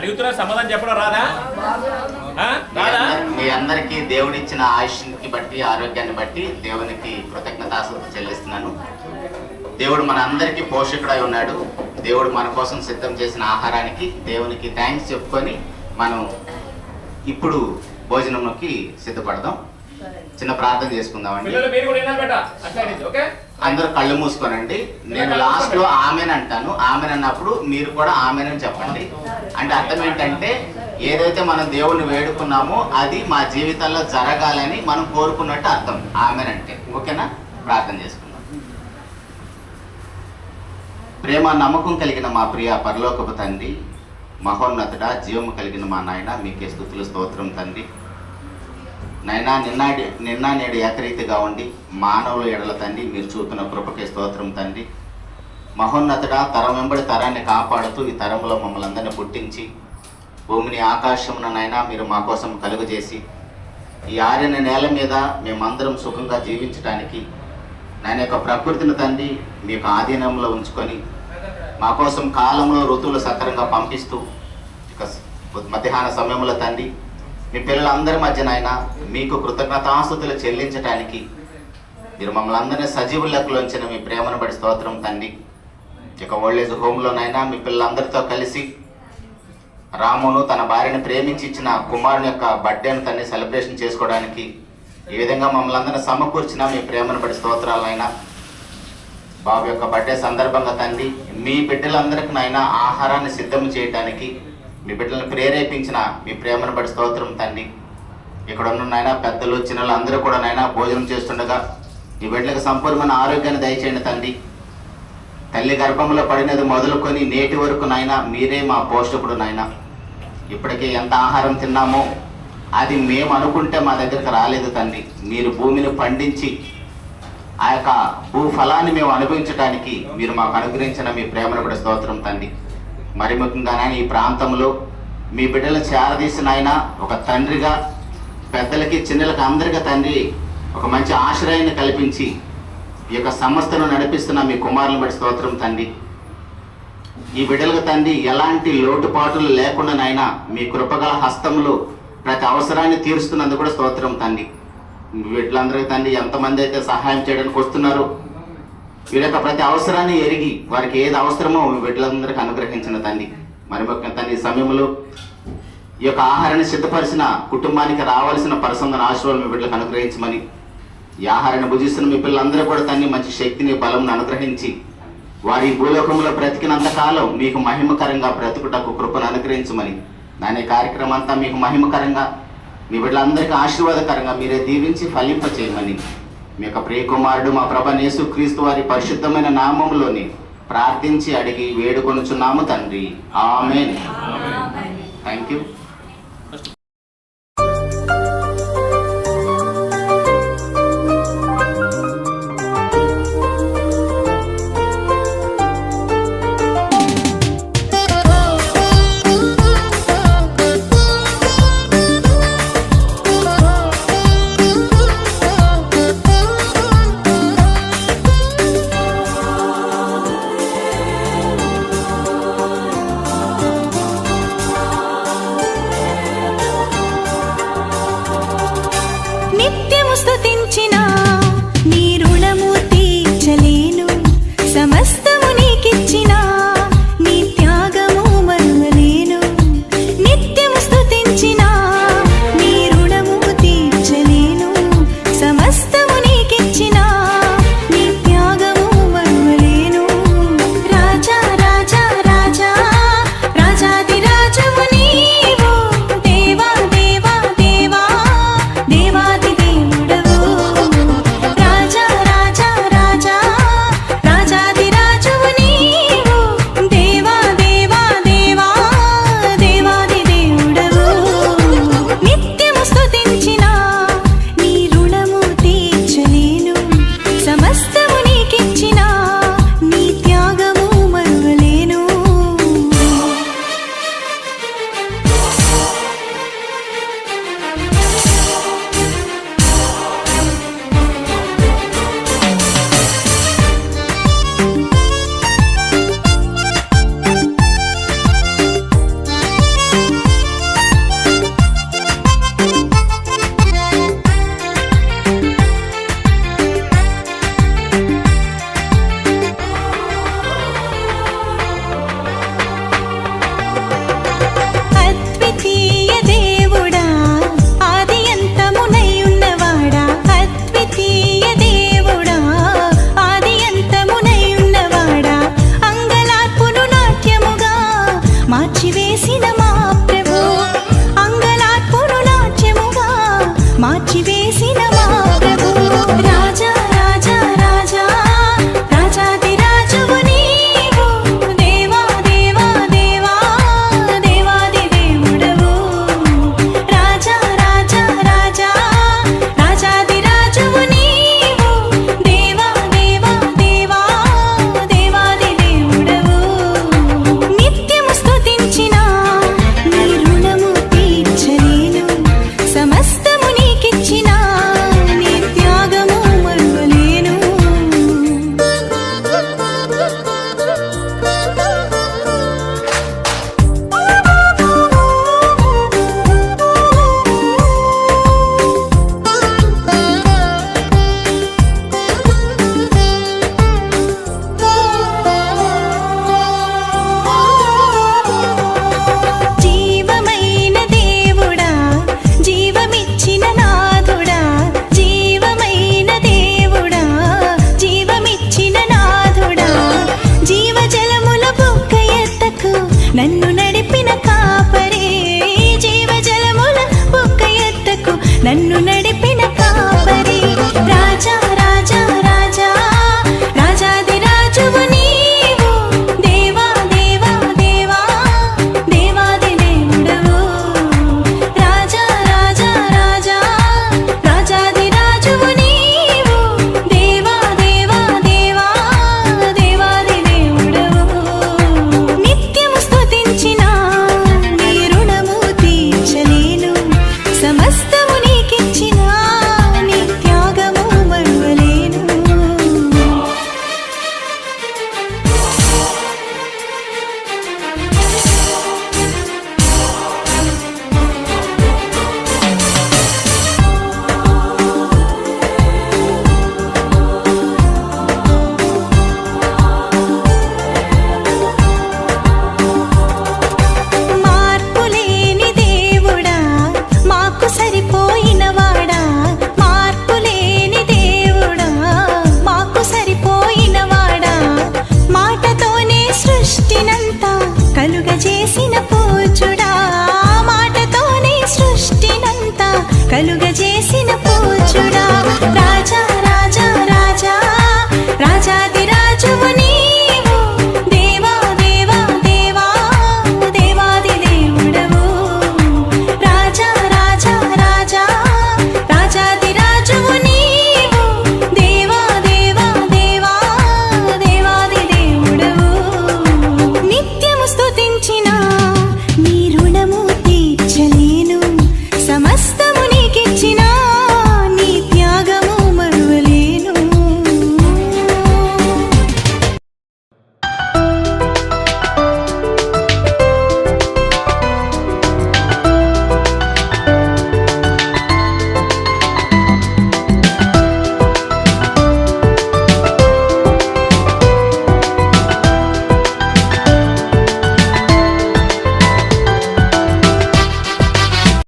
అడుగుతున్నా సమాధానం చెప్పడం రాదా? మీ అందరికీ దేవుడిచ్చిన ఆయుష్ని బట్టి, ఆరోగ్యాన్ని బట్టి దేవునికి కృతజ్ఞతాస్తుతులు చెల్లిస్తున్నాను. దేవుడు మన అందరికీ పోషకుడై ఉన్నాడు. దేవుడు మన కోసం సిద్ధం చేసిన ఆహారానికి దేవునికి థ్యాంక్స్ చెప్పుకొని మనం ఇప్పుడు భోజనంలోకి సిద్ధపడదాం. చిన్న ప్రార్థన చేసుకుందామండి. అందరూ కళ్ళు మూసుకోనండి. నేను లాస్ట్ లో ఆమెన్ అంటాను. ఆమెన్ అన్నప్పుడు మీరు కూడా ఆమెన్ అని చెప్పండి. అంటే అర్థం ఏంటంటే ఏదైతే మనం దేవుణ్ణి వేడుకున్నామో అది మా జీవితంలో జరగాలని మనం కోరుకున్నట్టు అర్థం ఆమెన్ అంటే. ఓకేనా? ప్రార్థన చేసుకుందాం. ప్రేమ నమ్మకం కలిగిన మా ప్రియ పరలోకపు తండ్రి, మహోన్నతుడా, జీవము కలిగిన మా నాయన, మీకే స్తుతులు స్తోత్రం తండ్రి. నైనా నిన్న నేడు ఏకరీతిగా ఉండి మానవుల ఎడల తండ్రి మీరు చూపుతున్న కృపకే స్తోత్రం తండ్రి. మహోన్నతుడా, తరం వెంబడి తరాన్ని కాపాడుతూ ఈ తరంలో మమ్మల్ని అందరినీ పుట్టించి భూమిని ఆకాశమునైనా మీరు మా కోసం కలుగజేసి ఈ ఆరిన నేల మీద మేమందరం సుఖంగా జీవించడానికి నాయన యొక్క ప్రకృతిని తండ్రి మీకు ఆధీనంలో ఉంచుకొని మా కోసం కాలంలో ఋతువులు సక్రంగా పంపిస్తూ ఇక మధ్యాహ్న సమయంలో తండ్రి మీ పిల్లలందరి మధ్య నాయన మీకు కృతజ్ఞతాస్తుతులు చెల్లించడానికి మీరు మమ్మల్ని అందరినీ సజీవుల లెక్కలోంచిన మీ ప్రేమను బడి స్తోత్రం తండ్రి. ఇక ఓల్డేజ్ హోమ్లోనైనా మీ పిల్లలందరితో కలిసి రామును తన భార్యను ప్రేమించి ఇచ్చిన కుమారుని యొక్క బర్త్డేను తండ్రి సెలబ్రేషన్ చేసుకోవడానికి ఈ విధంగా మమ్మల్ని అందరినీ సమకూర్చిన మీ ప్రేమను బడి స్తోత్రాలైనా బాబు యొక్క బర్త్డే సందర్భంగా తండ్రి మీ బిడ్డలందరికీ నాయన ఆహారాన్ని సిద్ధం చేయడానికి మీ బిడ్డలను ప్రేరేపించిన మీ ప్రేమను బడి స్తోత్రం తండ్రి. ఇక్కడ ఉన్న నాయన పెద్దలు చిన్నలు అందరూ కూడా నాయన భోజనం చేస్తుండగా ఈ బిడ్డలకు సంపూర్ణమైన ఆరోగ్యాన్ని దయచేయండి తండ్రి. తల్లి గర్భంలో పడినది మొదలుకొని నేటి వరకు నాయన మీరే మా పోషకుడు నాయన. ఇప్పటికే ఎంత ఆహారం తిన్నామో అది మేము అనుకుంటే మా దగ్గరకు రాలేదు తండ్రి. మీరు భూమిని పండించి ఆ యొక్క భూఫలాన్ని మేము అనుభవించడానికి మీరు మాకు అనుగ్రహించిన మీ ప్రేమను కూడా స్తోత్రం తండ్రి. మరి ముఖ్యంగా నాయన ఈ ప్రాంతంలో మీ బిడ్డలు చేరదీసిన ఆయన ఒక తండ్రిగా పెద్దలకి చిన్నలకి అందరికీ తండ్రి ఒక మంచి ఆశ్రయాన్ని కల్పించి ఈ యొక్క సంస్థను నడిపిస్తున్న మీ కుమారులను బట్టి స్తోత్రం తండ్రి. ఈ బిడ్డలకు తండ్రి ఎలాంటి లోటుపాటులు లేకుండా నాయన మీ కృపగల హస్తంలో ప్రతి అవసరాన్ని తీరుస్తున్నందుకు కూడా స్తోత్రం తండ్రి. వీళ్ళందరికీ తండ్రి ఎంతమంది అయితే సహాయం చేయడానికి వస్తున్నారో వీళ్ళ యొక్క ప్రతి అవసరాన్ని ఎరిగి వారికి ఏది అవసరమో వీళ్ళందరికీ అనుగ్రహించిన తండ్రి. మరి ముఖ్యంగా తండ్రి ఈ సమయంలో ఈ యొక్క ఆహారాన్ని సిద్ధపరిచిన కుటుంబానికి రావాల్సిన పరిసందన ఆశీర్వాదం వీళ్ళకి అనుగ్రహించమని, ఈ ఆహారాన్ని భుజిస్తున్న మీ పిల్లలందరూ కూడా తండ్రి మంచి శక్తిని బలంను అనుగ్రహించి వారి భూలోకంలో బ్రతికినంత కాలం మీకు మహిమకరంగా బ్రతుకుటకు కృపను అనుగ్రహించమని, దాని కార్యక్రమం అంతా మీకు మహిమకరంగా మీ బిడ్డలందరికీ ఆశీర్వాదకరంగా మీరే దీవించి ఫలింపచేయమని మీ యొక్క ప్రియకుమారుడు మా ప్రభు యేసుక్రీస్తు వారి పరిశుద్ధమైన నామములోని ప్రార్థించి అడిగి వేడుకొనుచున్నాము తండ్రి. ఆమేన్. Thank you. నన్ను నడిపిన కాపరి రాజా రాజా రాజా రాజాది రాజువు నీవు దేవా దేవా దేవా దేవాది దేవుడవు రాజా రాజా రాజా రాజాది రాజువు నీవు దేవా దేవా దేవా దేవాది దేవుడవు నిత్యము స్తుతించిన నీ రుణము తీర్చలేను సమస్తము నీకిచ్చిన నీ త్యాగము మరువలేను మార్పులేని దేవుడా మాకు సరిపోయిన వాడా మార్పులేని దేవుడా మాకు సరిపోయిన వాడా మాటతోనే సృష్టినంతా కలుగజేసిన పూజుడా మాటతోనే సృష్టినంతా కలుగజేసిన